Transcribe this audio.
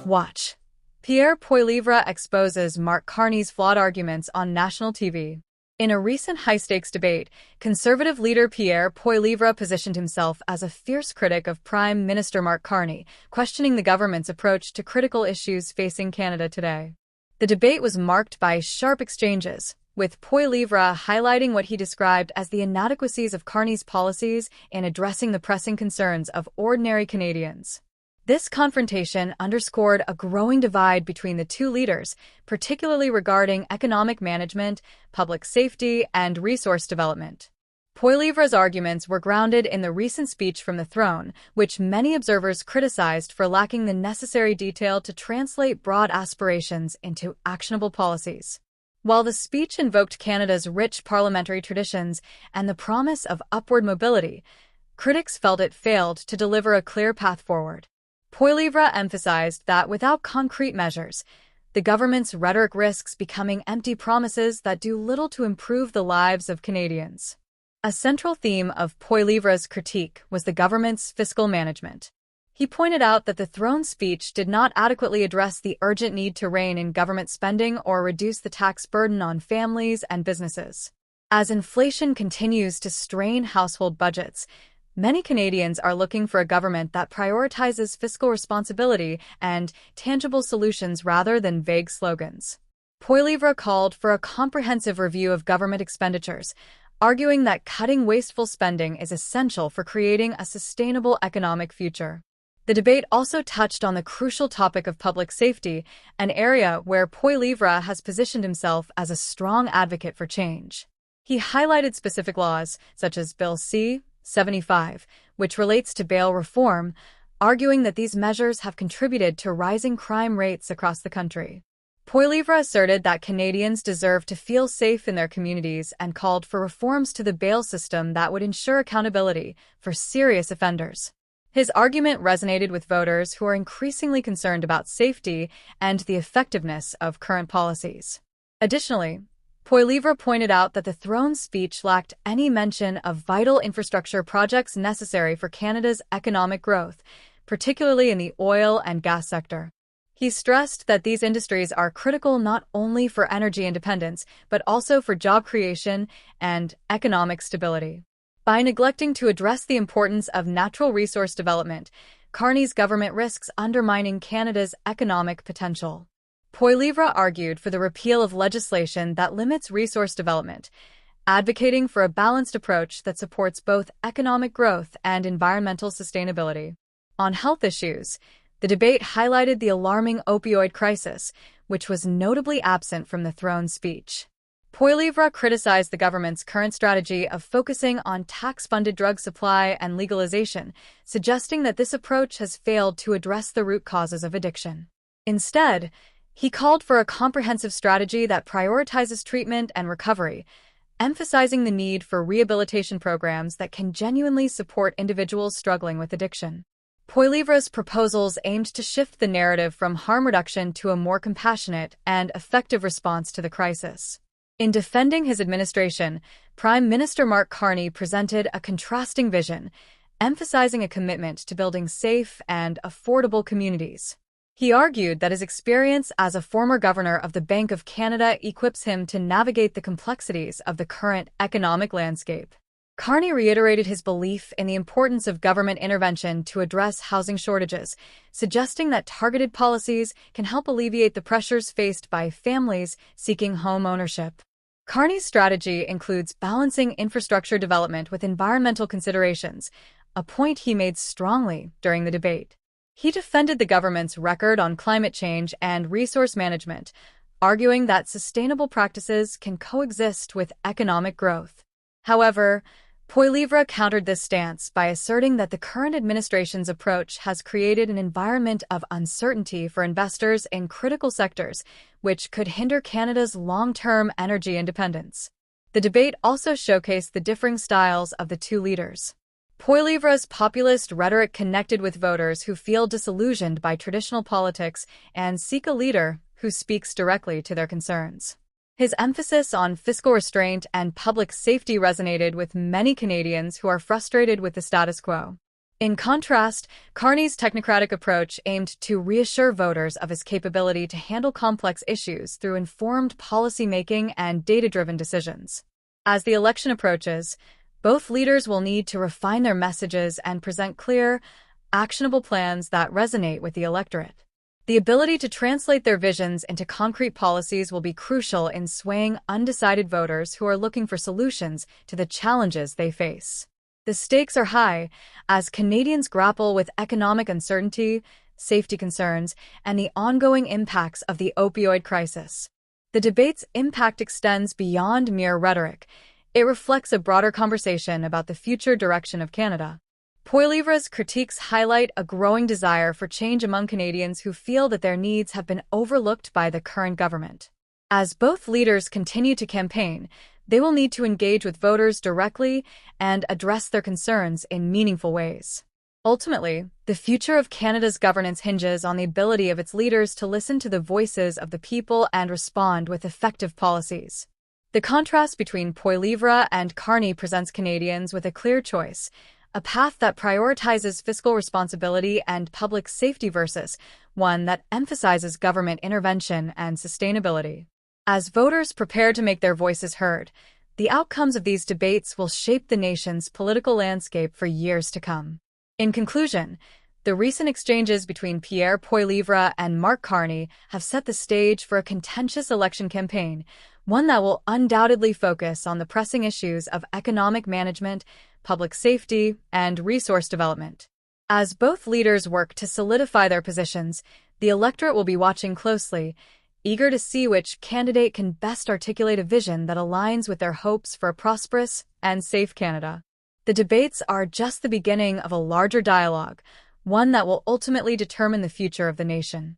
Watch. Pierre Poilievre exposes Mark Carney's flawed arguments on national TV. In a recent high-stakes debate, Conservative leader Pierre Poilievre positioned himself as a fierce critic of Prime Minister Mark Carney, questioning the government's approach to critical issues facing Canada today. The debate was marked by sharp exchanges, with Poilievre highlighting what he described as the inadequacies of Carney's policies in addressing the pressing concerns of ordinary Canadians. This confrontation underscored a growing divide between the two leaders, particularly regarding economic management, public safety, and resource development. Poilievre's arguments were grounded in the recent speech from the throne, which many observers criticized for lacking the necessary detail to translate broad aspirations into actionable policies. While the speech invoked Canada's rich parliamentary traditions and the promise of upward mobility, critics felt it failed to deliver a clear path forward. Poilievre emphasized that without concrete measures, the government's rhetoric risks becoming empty promises that do little to improve the lives of Canadians. A central theme of Poilievre's critique was the government's fiscal management. He pointed out that the throne speech did not adequately address the urgent need to rein in government spending or reduce the tax burden on families and businesses. As inflation continues to strain household budgets, many Canadians are looking for a government that prioritizes fiscal responsibility and tangible solutions rather than vague slogans. Poilievre called for a comprehensive review of government expenditures, arguing that cutting wasteful spending is essential for creating a sustainable economic future. The debate also touched on the crucial topic of public safety, an area where Poilievre has positioned himself as a strong advocate for change. He highlighted specific laws, such as Bill C-75, which relates to bail reform, arguing that these measures have contributed to rising crime rates across the country. Poilievre asserted that Canadians deserve to feel safe in their communities and called for reforms to the bail system that would ensure accountability for serious offenders. His argument resonated with voters who are increasingly concerned about safety and the effectiveness of current policies. Additionally, Poilievre pointed out that the throne's speech lacked any mention of vital infrastructure projects necessary for Canada's economic growth, particularly in the oil and gas sector. He stressed that these industries are critical not only for energy independence, but also for job creation and economic stability. By neglecting to address the importance of natural resource development, Carney's government risks undermining Canada's economic potential. Poilievre argued for the repeal of legislation that limits resource development, advocating for a balanced approach that supports both economic growth and environmental sustainability. On health issues, the debate highlighted the alarming opioid crisis, which was notably absent from the throne's speech. Poilievre criticized the government's current strategy of focusing on tax-funded drug supply and legalization, suggesting that this approach has failed to address the root causes of addiction. Instead, he called for a comprehensive strategy that prioritizes treatment and recovery, emphasizing the need for rehabilitation programs that can genuinely support individuals struggling with addiction. Poilievre's proposals aimed to shift the narrative from harm reduction to a more compassionate and effective response to the crisis. In defending his administration, Prime Minister Mark Carney presented a contrasting vision, emphasizing a commitment to building safe and affordable communities. He argued that his experience as a former governor of the Bank of Canada equips him to navigate the complexities of the current economic landscape. Carney reiterated his belief in the importance of government intervention to address housing shortages, suggesting that targeted policies can help alleviate the pressures faced by families seeking home ownership. Carney's strategy includes balancing infrastructure development with environmental considerations, a point he made strongly during the debate. He defended the government's record on climate change and resource management, arguing that sustainable practices can coexist with economic growth. However, Poilievre countered this stance by asserting that the current administration's approach has created an environment of uncertainty for investors in critical sectors, which could hinder Canada's long-term energy independence. The debate also showcased the differing styles of the two leaders. Poilievre's populist rhetoric connected with voters who feel disillusioned by traditional politics and seek a leader who speaks directly to their concerns. His emphasis on fiscal restraint and public safety resonated with many Canadians who are frustrated with the status quo. In contrast, Carney's technocratic approach aimed to reassure voters of his capability to handle complex issues through informed policy-making and data-driven decisions. As the election approaches, both leaders will need to refine their messages and present clear, actionable plans that resonate with the electorate. The ability to translate their visions into concrete policies will be crucial in swaying undecided voters who are looking for solutions to the challenges they face. The stakes are high as Canadians grapple with economic uncertainty, safety concerns, and the ongoing impacts of the opioid crisis. The debate's impact extends beyond mere rhetoric. It reflects a broader conversation about the future direction of Canada. Poilievre's critiques highlight a growing desire for change among Canadians who feel that their needs have been overlooked by the current government. As both leaders continue to campaign, they will need to engage with voters directly and address their concerns in meaningful ways. Ultimately, the future of Canada's governance hinges on the ability of its leaders to listen to the voices of the people and respond with effective policies. The contrast between Poilievre and Carney presents Canadians with a clear choice: a path that prioritizes fiscal responsibility and public safety versus one that emphasizes government intervention and sustainability. As voters prepare to make their voices heard, the outcomes of these debates will shape the nation's political landscape for years to come. In conclusion, the recent exchanges between Pierre Poilievre and Mark Carney have set the stage for a contentious election campaign, one that will undoubtedly focus on the pressing issues of economic management, public safety, and resource development. As both leaders work to solidify their positions, the electorate will be watching closely, eager to see which candidate can best articulate a vision that aligns with their hopes for a prosperous and safe Canada. The debates are just the beginning of a larger dialogue, one that will ultimately determine the future of the nation.